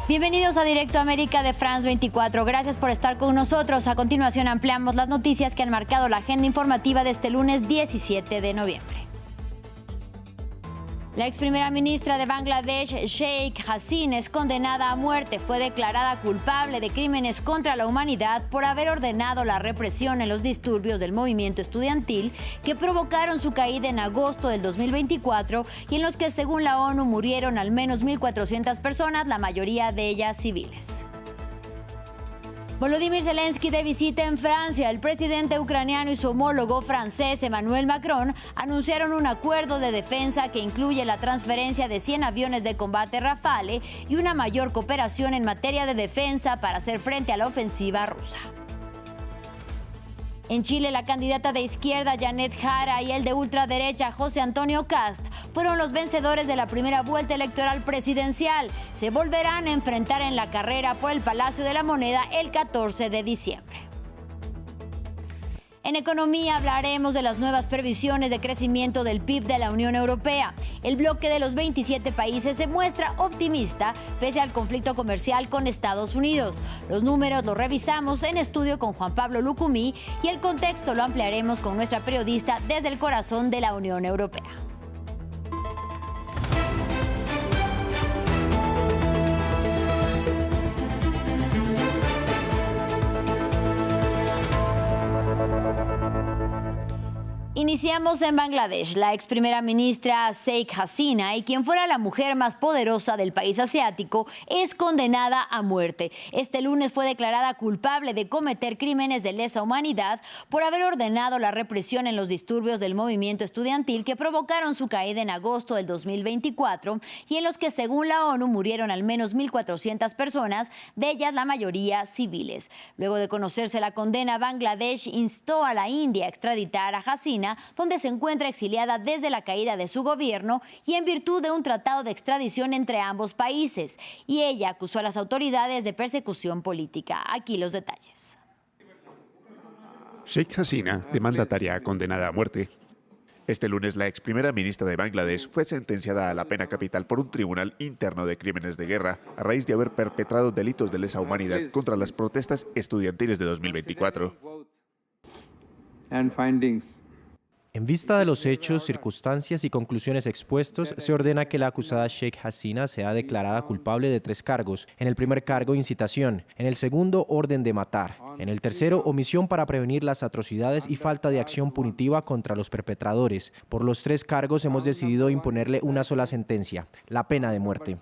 Bienvenidos a Directo América de France 24. Gracias por estar con nosotros. A continuación ampliamos las noticias que han marcado la agenda informativa de este lunes 17 de noviembre. La ex primera ministra de Bangladesh, Sheikh Hasina, es condenada a muerte. Fue declarada culpable de crímenes contra la humanidad por haber ordenado la represión en los disturbios del movimiento estudiantil que provocaron su caída en agosto del 2024 y en los que, según la ONU, murieron al menos 1.400 personas, la mayoría de ellas civiles. Volodymyr Zelensky de visita en Francia. El presidente ucraniano y su homólogo francés Emmanuel Macron anunciaron un acuerdo de defensa que incluye la transferencia de 100 aviones de combate Rafale y una mayor cooperación en materia de defensa para hacer frente a la ofensiva rusa. En Chile, la candidata de izquierda Janet Jara y el de ultraderecha José Antonio Kast fueron los vencedores de la primera vuelta electoral presidencial. Se volverán a enfrentar en la carrera por el Palacio de la Moneda el 14 de diciembre. En economía hablaremos de las nuevas previsiones de crecimiento del PIB de la Unión Europea. El bloque de los 27 países se muestra optimista pese al conflicto comercial con Estados Unidos. Los números los revisamos en estudio con Juan Pablo Lucumí y el contexto lo ampliaremos con nuestra periodista desde el corazón de la Unión Europea. Iniciamos en Bangladesh. La ex primera ministra Sheikh Hasina, y quien fuera la mujer más poderosa del país asiático, es condenada a muerte. Este lunes fue declarada culpable de cometer crímenes de lesa humanidad por haber ordenado la represión en los disturbios del movimiento estudiantil que provocaron su caída en agosto del 2024 y en los que, según la ONU, murieron al menos 1.400 personas, de ellas la mayoría civiles. Luego de conocerse la condena, Bangladesh instó a la India a extraditar a Hasina, donde se encuentra exiliada desde la caída de su gobierno y en virtud de un tratado de extradición entre ambos países. Y ella acusó a las autoridades de persecución política. Aquí los detalles. Sheikh Hasina, de mandataria condenada a muerte. Este lunes, la ex primera ministra de Bangladesh fue sentenciada a la pena capital por un tribunal interno de crímenes de guerra a raíz de haber perpetrado delitos de lesa humanidad contra las protestas estudiantiles de 2024. En vista de los hechos, circunstancias y conclusiones expuestos, se ordena que la acusada Sheikh Hasina sea declarada culpable de 3 cargos. En el primer cargo, incitación. En el segundo, orden de matar. En el tercero, omisión para prevenir las atrocidades y falta de acción punitiva contra los perpetradores. Por los 3 cargos hemos decidido imponerle una sola sentencia, la pena de muerte.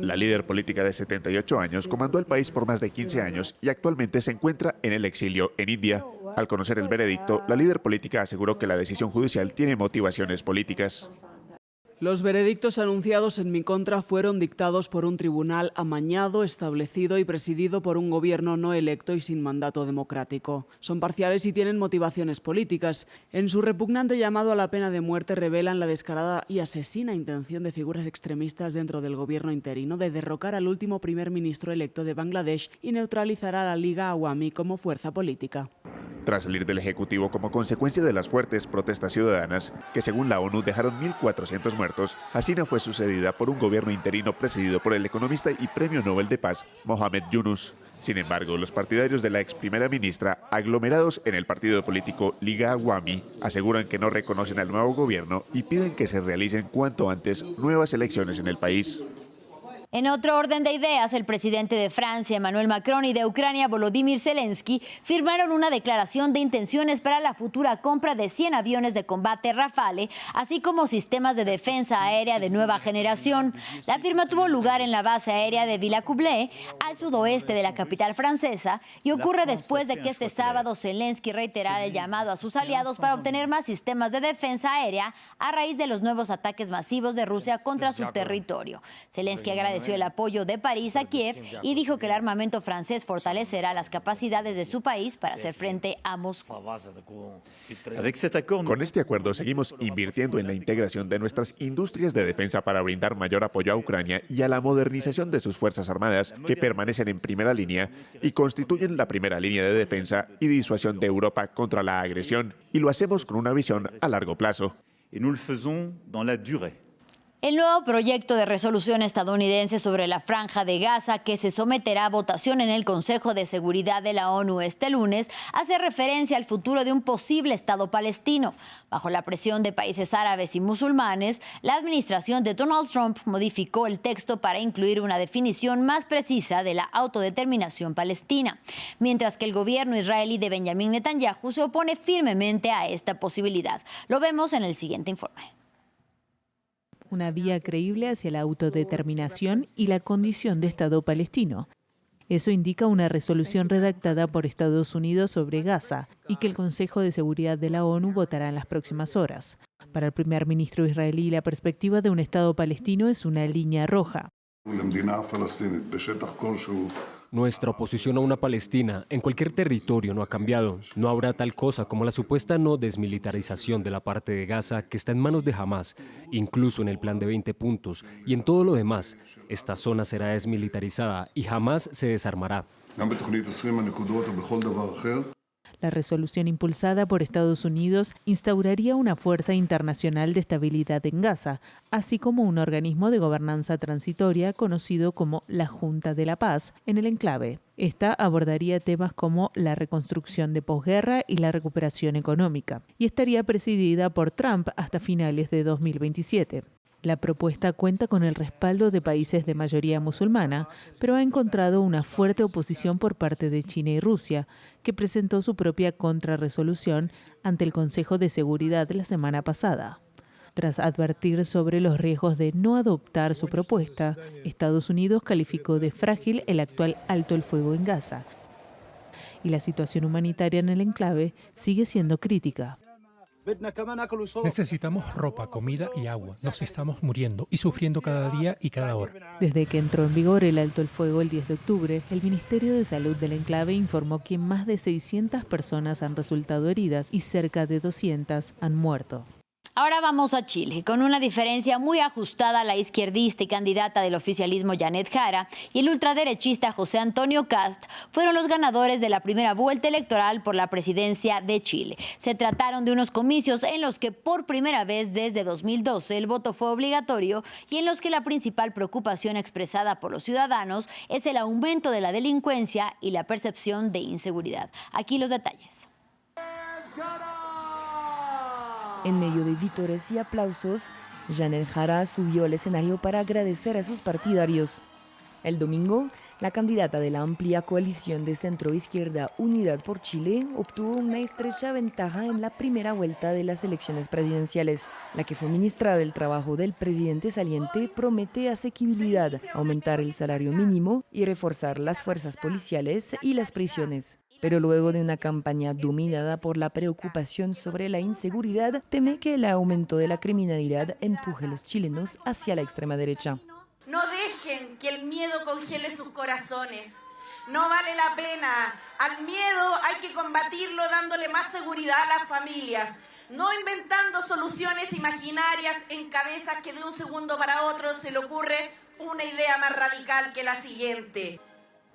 La líder política de 78 años comandó el país por más de 15 años y actualmente se encuentra en el exilio en India. Al conocer el veredicto, la líder política aseguró que la decisión judicial tiene motivaciones políticas. Los veredictos anunciados en mi contra fueron dictados por un tribunal amañado, establecido y presidido por un gobierno no electo y sin mandato democrático. Son parciales y tienen motivaciones políticas. En su repugnante llamado a la pena de muerte revelan la descarada y asesina intención de figuras extremistas dentro del gobierno interino de derrocar al último primer ministro electo de Bangladesh y neutralizar a la Liga Awami como fuerza política. Tras salir del Ejecutivo como consecuencia de las fuertes protestas ciudadanas, que según la ONU dejaron 1.400 muertos, Hasina fue sucedida por un gobierno interino presidido por el economista y Premio Nobel de Paz, Mohamed Yunus. Sin embargo, los partidarios de la ex primera ministra, aglomerados en el partido político Liga Awami, aseguran que no reconocen al nuevo gobierno y piden que se realicen cuanto antes nuevas elecciones en el país. En otro orden de ideas, el presidente de Francia, Emmanuel Macron, y de Ucrania, Volodymyr Zelensky, firmaron una declaración de intenciones para la futura compra de 100 aviones de combate Rafale, así como sistemas de defensa aérea de nueva generación. La firma tuvo lugar en la base aérea de Villacoublay, al sudoeste de la capital francesa, y ocurre después de que este sábado Zelensky reiterara el llamado a sus aliados para obtener más sistemas de defensa aérea a raíz de los nuevos ataques masivos de Rusia contra su territorio. Zelensky agradeció el apoyo de París a Kiev y dijo que el armamento francés fortalecerá las capacidades de su país para hacer frente a Moscú. Con este acuerdo seguimos invirtiendo en la integración de nuestras industrias de defensa para brindar mayor apoyo a Ucrania y a la modernización de sus fuerzas armadas, que permanecen en primera línea y constituyen la primera línea de defensa y disuasión de Europa contra la agresión, y lo hacemos con una visión a largo plazo. El nuevo proyecto de resolución estadounidense sobre la Franja de Gaza, que se someterá a votación en el Consejo de Seguridad de la ONU este lunes, hace referencia al futuro de un posible Estado palestino. Bajo la presión de países árabes y musulmanes, la administración de Donald Trump modificó el texto para incluir una definición más precisa de la autodeterminación palestina, mientras que el gobierno israelí de Benjamín Netanyahu se opone firmemente a esta posibilidad. Lo vemos en el siguiente informe. Una vía creíble hacia la autodeterminación y la condición de Estado palestino. Eso indica una resolución redactada por Estados Unidos sobre Gaza y que el Consejo de Seguridad de la ONU votará en las próximas horas. Para el primer ministro israelí, la perspectiva de un Estado palestino es una línea roja. Nuestra oposición a una Palestina en cualquier territorio no ha cambiado. No habrá tal cosa como la supuesta no desmilitarización de la parte de Gaza que está en manos de Hamás, incluso en el plan de 20 puntos. Y en todo lo demás, esta zona será desmilitarizada y jamás se desarmará. La resolución impulsada por Estados Unidos instauraría una fuerza internacional de estabilidad en Gaza, así como un organismo de gobernanza transitoria conocido como la Junta de la Paz en el enclave. Esta abordaría temas como la reconstrucción de posguerra y la recuperación económica, y estaría presidida por Trump hasta finales de 2027. La propuesta cuenta con el respaldo de países de mayoría musulmana, pero ha encontrado una fuerte oposición por parte de China y Rusia, que presentó su propia contrarresolución ante el Consejo de Seguridad la semana pasada. Tras advertir sobre los riesgos de no adoptar su propuesta, Estados Unidos calificó de frágil el actual alto el fuego en Gaza. Y la situación humanitaria en el enclave sigue siendo crítica. Necesitamos ropa, comida y agua. Nos estamos muriendo y sufriendo cada día y cada hora. Desde que entró en vigor el alto el fuego el 10 de octubre, el Ministerio de Salud del enclave informó que más de 600 personas han resultado heridas y cerca de 200 han muerto. Ahora vamos a Chile, con una diferencia muy ajustada. La izquierdista y candidata del oficialismo Janet Jara y el ultraderechista José Antonio Kast fueron los ganadores de la primera vuelta electoral por la presidencia de Chile. Se trataron de unos comicios en los que por primera vez desde 2012 el voto fue obligatorio y en los que la principal preocupación expresada por los ciudadanos es el aumento de la delincuencia y la percepción de inseguridad. Aquí los detalles. En medio de vítores y aplausos, Janet Jara subió al escenario para agradecer a sus partidarios. El domingo, la candidata de la amplia coalición de centro-izquierda Unidad por Chile obtuvo una estrecha ventaja en la primera vuelta de las elecciones presidenciales. La que fue ministra del Trabajo del presidente saliente promete asequibilidad, aumentar el salario mínimo y reforzar las fuerzas policiales y las prisiones. Pero luego de una campaña dominada por la preocupación sobre la inseguridad, teme que el aumento de la criminalidad empuje a los chilenos hacia la extrema derecha. No dejen que el miedo congele sus corazones. No vale la pena. Al miedo hay que combatirlo dándole más seguridad a las familias. No inventando soluciones imaginarias en cabezas que de un segundo para otro se le ocurre una idea más radical que la siguiente.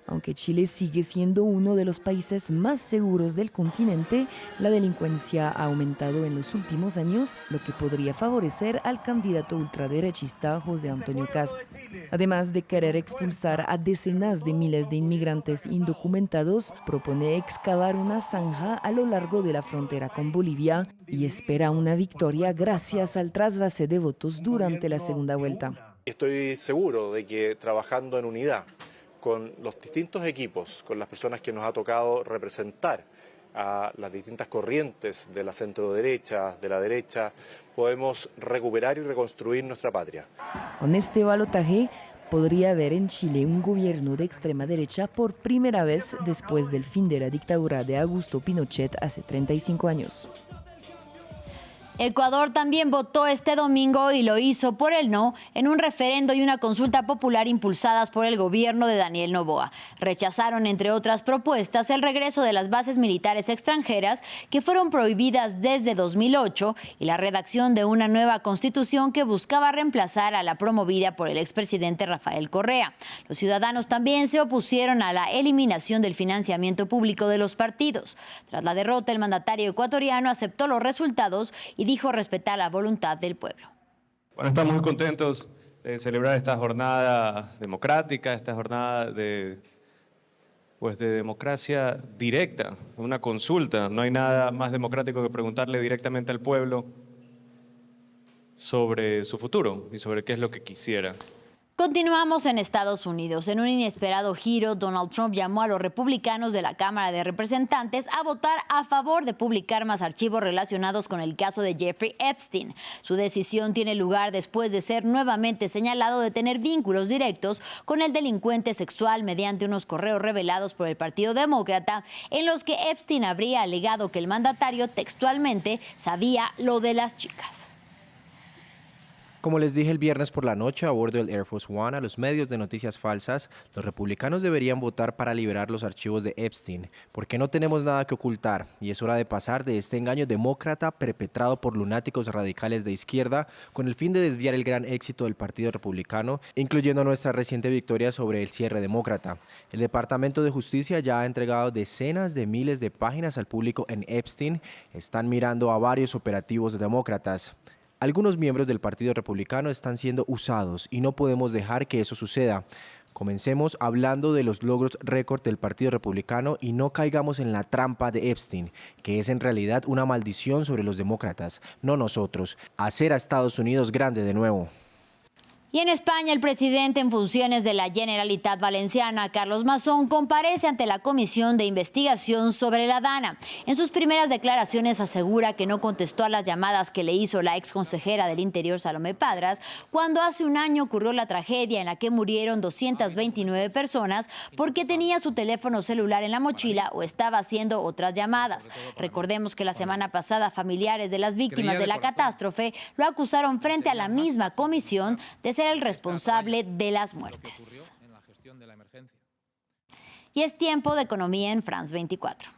Aunque Chile sigue siendo uno de los países más seguros del continente, la delincuencia ha aumentado en los últimos años, lo que podría favorecer al candidato ultraderechista José Antonio Kast. Además de querer expulsar a decenas de miles de inmigrantes indocumentados, propone excavar una zanja a lo largo de la frontera con Bolivia y espera una victoria gracias al trasvase de votos durante la segunda vuelta. Estoy seguro de que trabajando en unidad, con los distintos equipos, con las personas que nos ha tocado representar a las distintas corrientes de la centro-derecha, de la derecha, podemos recuperar y reconstruir nuestra patria. Con este balotaje podría haber en Chile un gobierno de extrema derecha por primera vez después del fin de la dictadura de Augusto Pinochet hace 35 años. Ecuador también votó este domingo y lo hizo por el no en un referendo y una consulta popular impulsadas por el gobierno de Daniel Noboa. Rechazaron, entre otras propuestas, el regreso de las bases militares extranjeras que fueron prohibidas desde 2008 y la redacción de una nueva constitución que buscaba reemplazar a la promovida por el expresidente Rafael Correa. Los ciudadanos también se opusieron a la eliminación del financiamiento público de los partidos. Tras la derrota, el mandatario ecuatoriano aceptó los resultados y dijo respetar la voluntad del pueblo. Bueno, estamos muy contentos de celebrar esta jornada democrática, esta jornada de democracia directa, una consulta. No hay nada más democrático que preguntarle directamente al pueblo sobre su futuro y sobre qué es lo que quisiera. Continuamos en Estados Unidos. En un inesperado giro, Donald Trump llamó a los republicanos de la Cámara de Representantes a votar a favor de publicar más archivos relacionados con el caso de Jeffrey Epstein. Su decisión tiene lugar después de ser nuevamente señalado de tener vínculos directos con el delincuente sexual mediante unos correos revelados por el Partido Demócrata en los que Epstein habría alegado que el mandatario textualmente sabía lo de las chicas. Como les dije el viernes por la noche a bordo del Air Force One a los medios de noticias falsas, los republicanos deberían votar para liberar los archivos de Epstein, porque no tenemos nada que ocultar y es hora de pasar de este engaño demócrata perpetrado por lunáticos radicales de izquierda con el fin de desviar el gran éxito del Partido Republicano, incluyendo nuestra reciente victoria sobre el cierre demócrata. El Departamento de Justicia ya ha entregado decenas de miles de páginas al público en Epstein. Están mirando a varios operativos demócratas. Algunos miembros del Partido Republicano están siendo usados y no podemos dejar que eso suceda. Comencemos hablando de los logros récord del Partido Republicano y no caigamos en la trampa de Epstein, que es en realidad una maldición sobre los demócratas, no nosotros. Hacer a Estados Unidos grande de nuevo. Y en España, el presidente en funciones de la Generalitat Valenciana, Carlos Mazón, comparece ante la Comisión de Investigación sobre la Dana. En sus primeras declaraciones asegura que no contestó a las llamadas que le hizo la exconsejera del Interior, Salomé Padras, cuando hace un año ocurrió la tragedia en la que murieron 229 personas porque tenía su teléfono celular en la mochila o estaba haciendo otras llamadas. Recordemos que la semana pasada familiares de las víctimas de la catástrofe lo acusaron frente a la misma comisión de ser el responsable de las muertes. Y es tiempo de economía en France 24.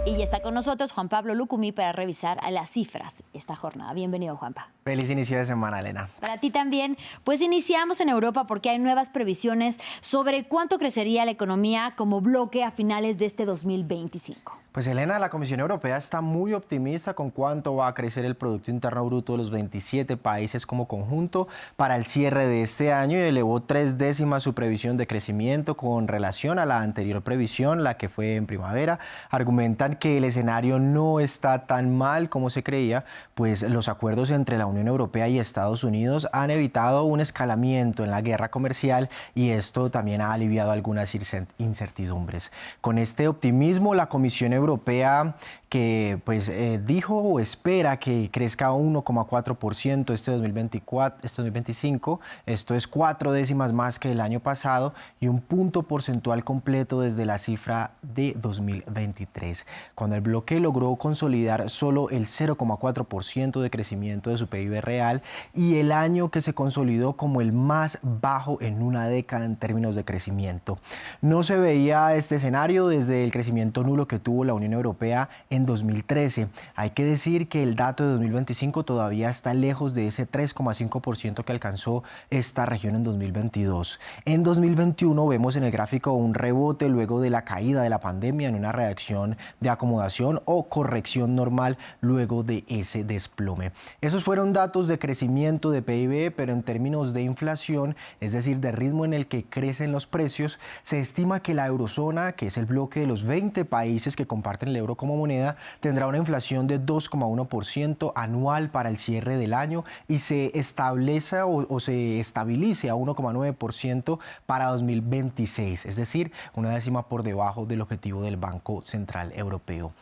Y ya está con nosotros Juan Pablo Lucumí para revisar las cifras esta jornada. Bienvenido, Juanpa. Feliz inicio de semana, Elena. Para ti también. Pues iniciamos en Europa porque hay nuevas previsiones sobre cuánto crecería la economía como bloque a finales de este 2025. Pues Elena, la Comisión Europea está muy optimista con cuánto va a crecer el Producto Interno Bruto de los 27 países como conjunto para el cierre de este año y elevó 0,3 su previsión de crecimiento con relación a la anterior previsión, la que fue en primavera. Argumentan que el escenario no está tan mal como se creía, pues los acuerdos entre la Unión Europea y Estados Unidos han evitado un escalamiento en la guerra comercial y esto también ha aliviado algunas incertidumbres. Con este optimismo, la Comisión Europea que dijo o espera que crezca 1,4% este 2025, esto es 0,4 más que el año pasado y un punto porcentual completo desde la cifra de 2023, cuando el bloque logró consolidar solo el 0,4% de crecimiento de su PIB real y el año que se consolidó como el más bajo en una década en términos de crecimiento. No se veía este escenario desde el crecimiento nulo que tuvo la Unión Europea en 2013. Hay que decir que el dato de 2025 todavía está lejos de ese 3,5% que alcanzó esta región en 2022. En 2021 vemos en el gráfico un rebote luego de la caída de la pandemia en una reacción de acomodación o corrección normal luego de ese desplome. Esos fueron datos de crecimiento de PIB, pero en términos de inflación, es decir, de ritmo en el que crecen los precios, se estima que la eurozona, que es el bloque de los 20 países que comparten el euro como moneda, tendrá una inflación de 2,1% anual para el cierre del año y se establece o se estabilice a 1,9% para 2026, es decir, 0,1 por debajo del objetivo del Banco Central Europeo.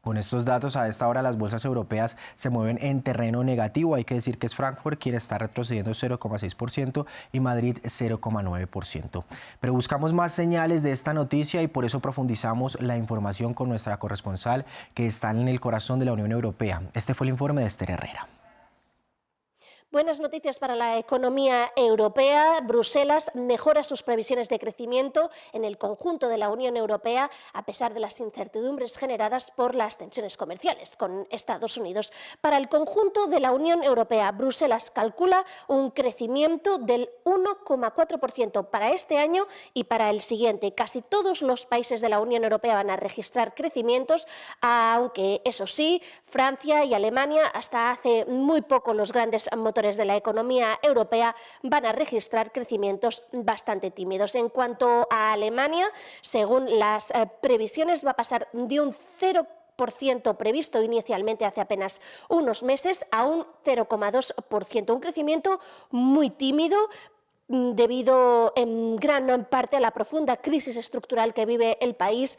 Con estos datos, a esta hora las bolsas europeas se mueven en terreno negativo. Hay que decir que es Frankfurt quien está retrocediendo 0,6% y Madrid 0,9%. Pero buscamos más señales de esta noticia y por eso profundizamos la información con nuestra corresponsal que está en el corazón de la Unión Europea. Este fue el informe de Esther Herrera. Buenas noticias para la economía europea. Bruselas mejora sus previsiones de crecimiento en el conjunto de la Unión Europea a pesar de las incertidumbres generadas por las tensiones comerciales con Estados Unidos. Para el conjunto de la Unión Europea, Bruselas calcula un crecimiento del 1,4% para este año y para el siguiente. Casi todos los países de la Unión Europea van a registrar crecimientos, aunque eso sí, Francia y Alemania, hasta hace muy poco los grandes motores de la economía europea, van a registrar crecimientos bastante tímidos. En cuanto a Alemania, según las previsiones, va a pasar de un 0% previsto inicialmente hace apenas unos meses a un 0,2%, un crecimiento muy tímido, debido en gran parte a la profunda crisis estructural que vive el país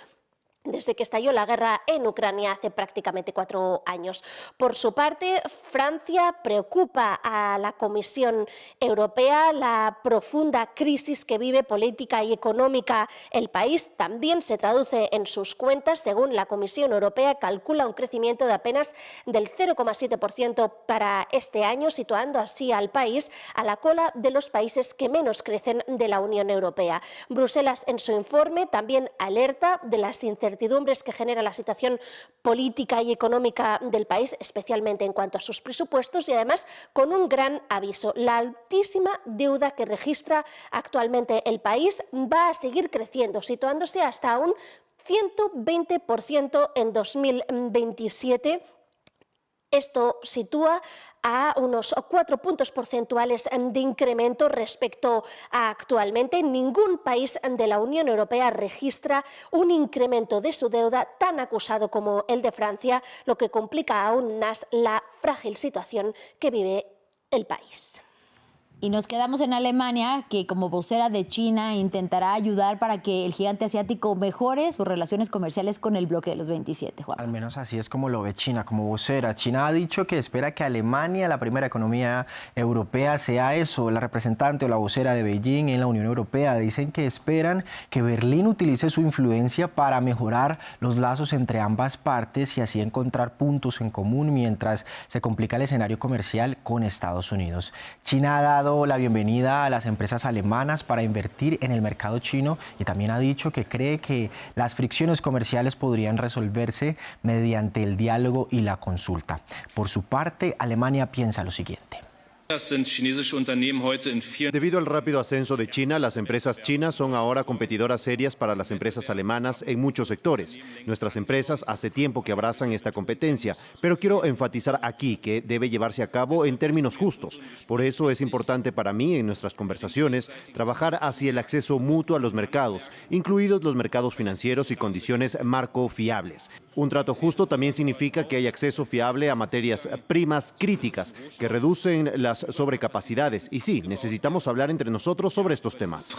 desde que estalló la guerra en Ucrania hace prácticamente 4 años. Por su parte, Francia preocupa a la Comisión Europea. La profunda crisis que vive política y económica el país también se traduce en sus cuentas. Según la Comisión Europea, calcula un crecimiento de apenas del 0,7% para este año, situando así al país a la cola de los países que menos crecen de la Unión Europea. Bruselas, en su informe, también alerta de las incertidumbres que genera la situación política y económica del país, especialmente en cuanto a sus presupuestos, y además con un gran aviso: la altísima deuda que registra actualmente el país va a seguir creciendo, situándose hasta un 120% en 2027. Esto sitúa a unos 4 puntos porcentuales de incremento respecto a actualmente. Ningún país de la Unión Europea registra un incremento de su deuda tan acusado como el de Francia, lo que complica aún más la frágil situación que vive el país. Y nos quedamos en Alemania, que como vocera de China intentará ayudar para que el gigante asiático mejore sus relaciones comerciales con el bloque de los 27, Juan. Al menos así es como lo ve China, como vocera. China ha dicho que espera que Alemania, la primera economía europea, sea eso. La representante o la vocera de Beijing en la Unión Europea dicen que esperan que Berlín utilice su influencia para mejorar los lazos entre ambas partes y así encontrar puntos en común mientras se complica el escenario comercial con Estados Unidos. China ha dado la bienvenida a las empresas alemanas para invertir en el mercado chino y también ha dicho que cree que las fricciones comerciales podrían resolverse mediante el diálogo y la consulta. Por su parte, Alemania piensa lo siguiente. Debido al rápido ascenso de China, las empresas chinas son ahora competidoras serias para las empresas alemanas en muchos sectores. Nuestras empresas hace tiempo que abrazan esta competencia, pero quiero enfatizar aquí que debe llevarse a cabo en términos justos. Por eso es importante para mí en nuestras conversaciones trabajar hacia el acceso mutuo a los mercados, incluidos los mercados financieros y condiciones marco fiables. Un trato justo también significa que hay acceso fiable a materias primas críticas que reducen las sobrecapacidades. Y sí, necesitamos hablar entre nosotros sobre estos temas.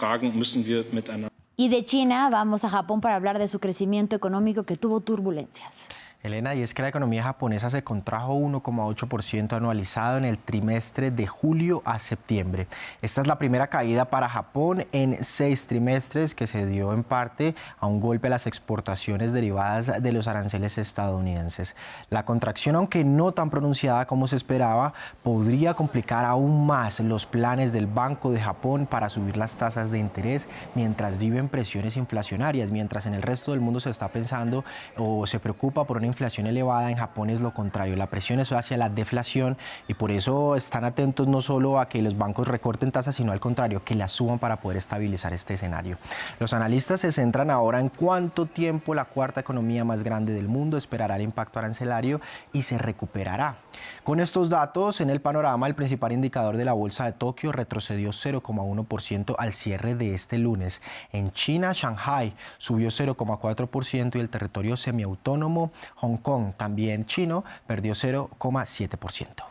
Y de China vamos a Japón para hablar de su crecimiento económico que tuvo turbulencias. Elena, y es que la economía japonesa se contrajo 1,8% anualizado en el trimestre de julio a septiembre. Esta es la primera caída para Japón en 6 trimestres, que se dio en parte a un golpe a las exportaciones derivadas de los aranceles estadounidenses. La contracción, aunque no tan pronunciada como se esperaba, podría complicar aún más los planes del Banco de Japón para subir las tasas de interés mientras viven presiones inflacionarias. Mientras en el resto del mundo se está pensando o se preocupa por una inflación elevada, en Japón es lo contrario. La presión es hacia la deflación y por eso están atentos no solo a que los bancos recorten tasas, sino al contrario, que las suban para poder estabilizar este escenario. Los analistas se centran ahora en cuánto tiempo la cuarta economía más grande del mundo esperará el impacto arancelario y se recuperará. Con estos datos en el panorama, el principal indicador de la bolsa de Tokio retrocedió 0,1% al cierre de este lunes. En China, Shanghai subió 0,4% y el territorio semiautónomo Hong Kong, también chino, perdió 0,7%.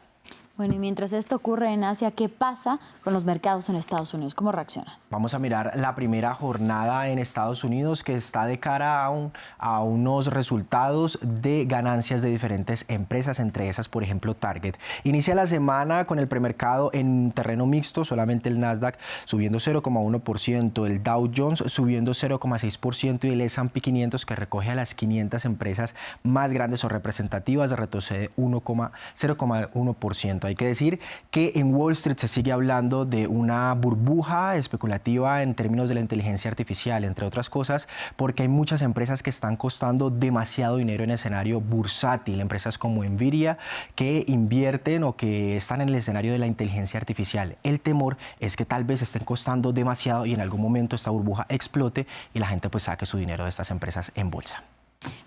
Bueno, y mientras esto ocurre en Asia, ¿qué pasa con los mercados en Estados Unidos? ¿Cómo reaccionan? Vamos a mirar la primera jornada en Estados Unidos, que está de cara a unos resultados de ganancias de diferentes empresas, entre esas, por ejemplo, Target. Inicia la semana con el premercado en terreno mixto, solamente el Nasdaq subiendo 0,1%, el Dow Jones subiendo 0,6% y el S&P 500, que recoge a las 500 empresas más grandes o representativas, retrocede 0,1%. Hay que decir que en Wall Street se sigue hablando de una burbuja especulativa en términos de la inteligencia artificial, entre otras cosas, porque hay muchas empresas que están costando demasiado dinero en el escenario bursátil, empresas como Nvidia que invierten o que están en el escenario de la inteligencia artificial. El temor es que tal vez estén costando demasiado y en algún momento esta burbuja explote y la gente pues saque su dinero de estas empresas en bolsa.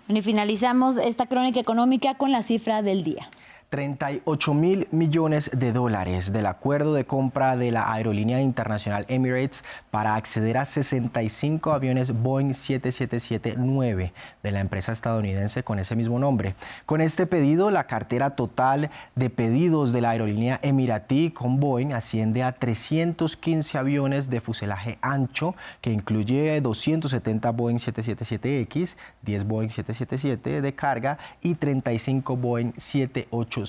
Bueno, y finalizamos esta crónica económica con la cifra del día. 38.000 millones de dólares del acuerdo de compra de la aerolínea internacional Emirates para acceder a 65 aviones Boeing 777-9 de la empresa estadounidense con ese mismo nombre. Con este pedido, la cartera total de pedidos de la aerolínea emiratí con Boeing asciende a 315 aviones de fuselaje ancho, que incluye 270 Boeing 777X, 10 Boeing 777 de carga y 35 Boeing 787,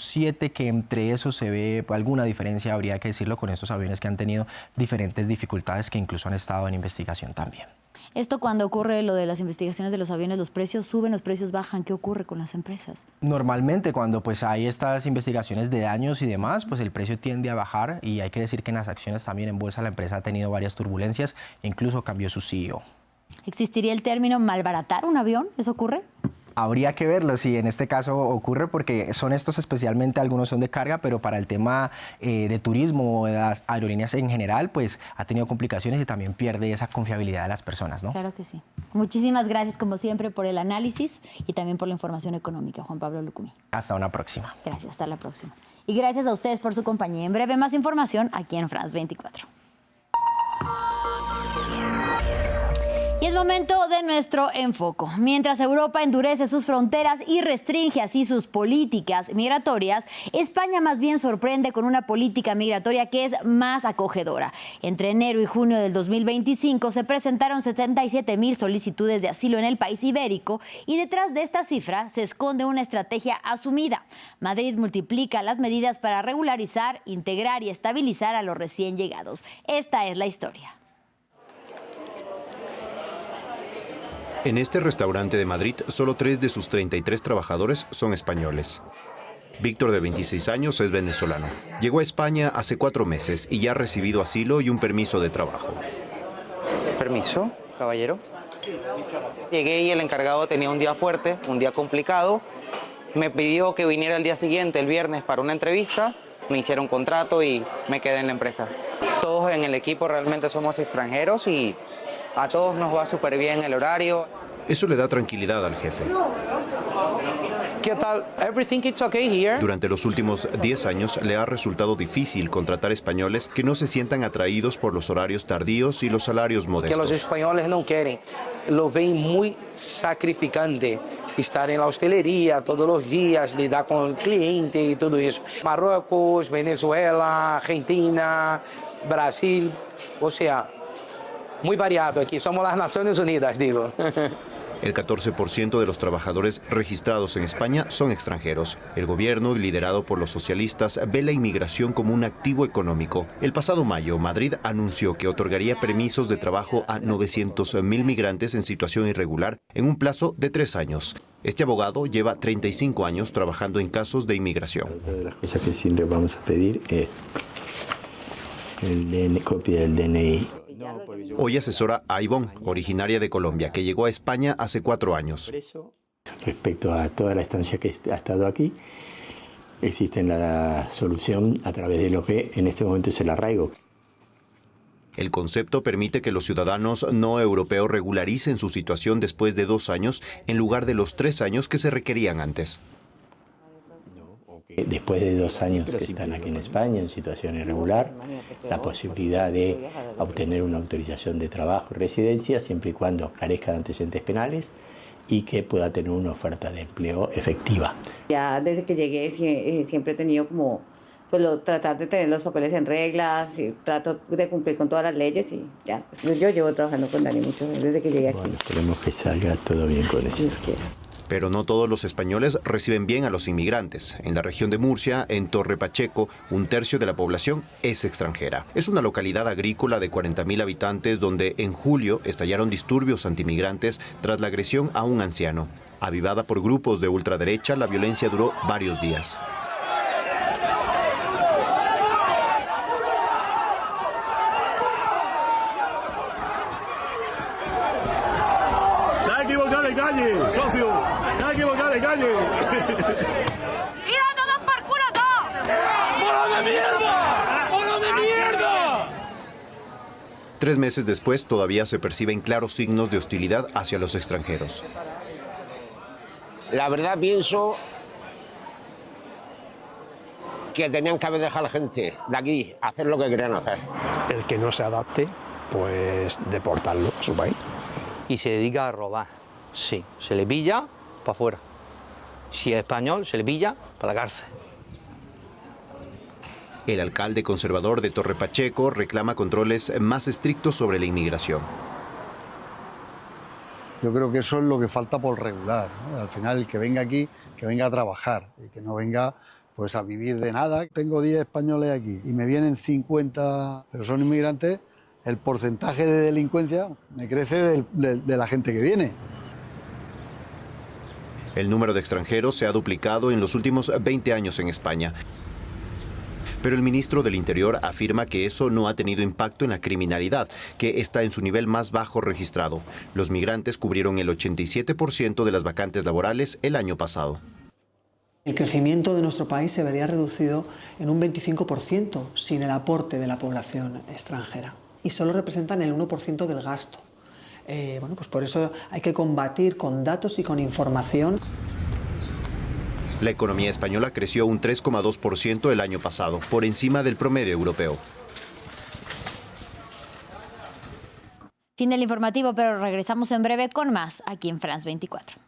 que entre esos se ve alguna diferencia, habría que decirlo, con estos aviones que han tenido diferentes dificultades que incluso han estado en investigación también. Esto cuando ocurre lo de las investigaciones de los aviones, los precios suben, los precios bajan. ¿Qué ocurre con las empresas? Normalmente cuando pues hay estas investigaciones de daños y demás, pues el precio tiende a bajar y hay que decir que en las acciones también en bolsa la empresa ha tenido varias turbulencias e incluso cambió su CEO. ¿Existiría el término malbaratar un avión? ¿Eso ocurre? Habría que verlo si en este caso ocurre, porque son estos especialmente, algunos son de carga, pero para el tema de turismo o de las aerolíneas en general, pues ha tenido complicaciones y también pierde esa confiabilidad de las personas, ¿no? Claro que sí. Muchísimas gracias, como siempre, por el análisis y también por la información económica, Juan Pablo Lucumí. Hasta una próxima. Gracias, hasta la próxima. Y gracias a ustedes por su compañía. En breve, más información aquí en France 24. Y es momento de nuestro enfoque. Mientras Europa endurece sus fronteras y restringe así sus políticas migratorias, España más bien sorprende con una política migratoria que es más acogedora. Entre enero y junio del 2025 se presentaron 77.000 solicitudes de asilo en el país ibérico y detrás de esta cifra se esconde una estrategia asumida. Madrid multiplica las medidas para regularizar, integrar y estabilizar a los recién llegados. Esta es la historia. En este restaurante de Madrid, solo 3 de sus 33 trabajadores son españoles. Víctor, de 26 años, es venezolano. Llegó a España hace 4 meses y ya ha recibido asilo y un permiso de trabajo. Permiso, caballero. Llegué y el encargado tenía un día fuerte, un día complicado. Me pidió que viniera el día siguiente, el viernes, para una entrevista. Me hicieron un contrato y me quedé en la empresa. Todos en el equipo realmente somos extranjeros y a todos nos va súper bien el horario. Eso le da tranquilidad al jefe. ¿Qué tal? Everything is okay here. Durante los últimos 10 años le ha resultado difícil contratar españoles que no se sientan atraídos por los horarios tardíos y los salarios modestos. Que los españoles no quieren. Lo ven muy sacrificante. Estar en la hostelería todos los días, lidar con el cliente y todo eso. Marruecos, Venezuela, Argentina, Brasil, o sea, muy variado aquí. Somos las Naciones Unidas, digo. El 14% de los trabajadores registrados en España son extranjeros. El gobierno, liderado por los socialistas, ve la inmigración como un activo económico. El pasado mayo, Madrid anunció que otorgaría permisos de trabajo a 900.000 migrantes en situación irregular en un plazo de 3 años. Este abogado lleva 35 años trabajando en casos de inmigración. Una de las cosas que siempre vamos a pedir es copia del DNI. Hoy asesora a Ivonne, originaria de Colombia, que llegó a España hace 4 años. Respecto a toda la estancia que ha estado aquí, existe la solución a través de lo que en este momento es el arraigo. El concepto permite que los ciudadanos no europeos regularicen su situación después de 2 años en lugar de los 3 años que se requerían antes. Después de 2 años que están aquí en España en situación irregular, la posibilidad de obtener una autorización de trabajo y residencia siempre y cuando carezca de antecedentes penales y que pueda tener una oferta de empleo efectiva. Ya desde que llegué siempre he tenido como tratar de tener los papeles en reglas, y trato de cumplir con todas las leyes y ya. Pues yo llevo trabajando con Dani mucho desde que llegué aquí. Bueno, esperemos que salga todo bien con esto. Pero no todos los españoles reciben bien a los inmigrantes. En la región de Murcia, en Torre Pacheco, 1/3 de la población es extranjera. Es una localidad agrícola de 40.000 habitantes donde en julio estallaron disturbios antimigrantes tras la agresión a un anciano. Avivada por grupos de ultraderecha, la violencia duró varios días. calle, socio. Nada que equivocar de calle. ¡Ir a tomar por culo todo! ¡Mono de mierda! ¡Mono de mierda! 3 meses después, todavía se perciben claros signos de hostilidad hacia los extranjeros. La verdad pienso que tenían que haber dejado a la gente de aquí hacer lo que querían hacer. El que no se adapte, pues deportarlo a su país. Y se dedica a robar. Sí, se le pilla para afuera. Si es español, se le pilla para la cárcel. El alcalde conservador de Torre Pacheco reclama controles más estrictos sobre la inmigración. Yo creo que eso es lo que falta por regular, ¿no? Al final, el que venga aquí, que venga a trabajar y que no venga pues a vivir de nada. Tengo 10 españoles aquí y me vienen 50, pero son inmigrantes, el porcentaje de delincuencia me crece de la gente que viene. El número de extranjeros se ha duplicado en los últimos 20 años en España. Pero el ministro del Interior afirma que eso no ha tenido impacto en la criminalidad, que está en su nivel más bajo registrado. Los migrantes cubrieron el 87% de las vacantes laborales el año pasado. El crecimiento de nuestro país se vería reducido en un 25% sin el aporte de la población extranjera y solo representan el 1% del gasto. Bueno, pues por eso hay que combatir con datos y con información. La economía española creció un 3,2% el año pasado, por encima del promedio europeo. Fin del informativo, pero regresamos en breve con más aquí en France 24.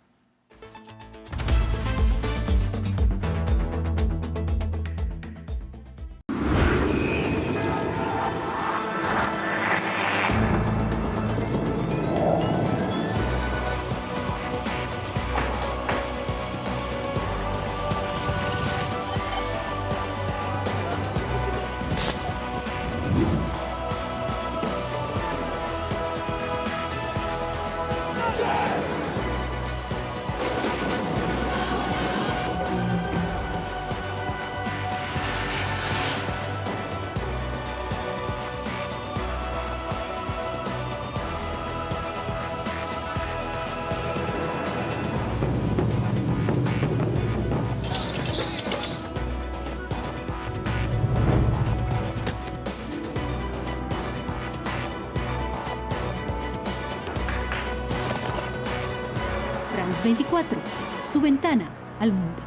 France 24, su ventana al mundo.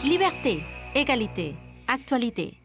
Liberté, égalité, actualité.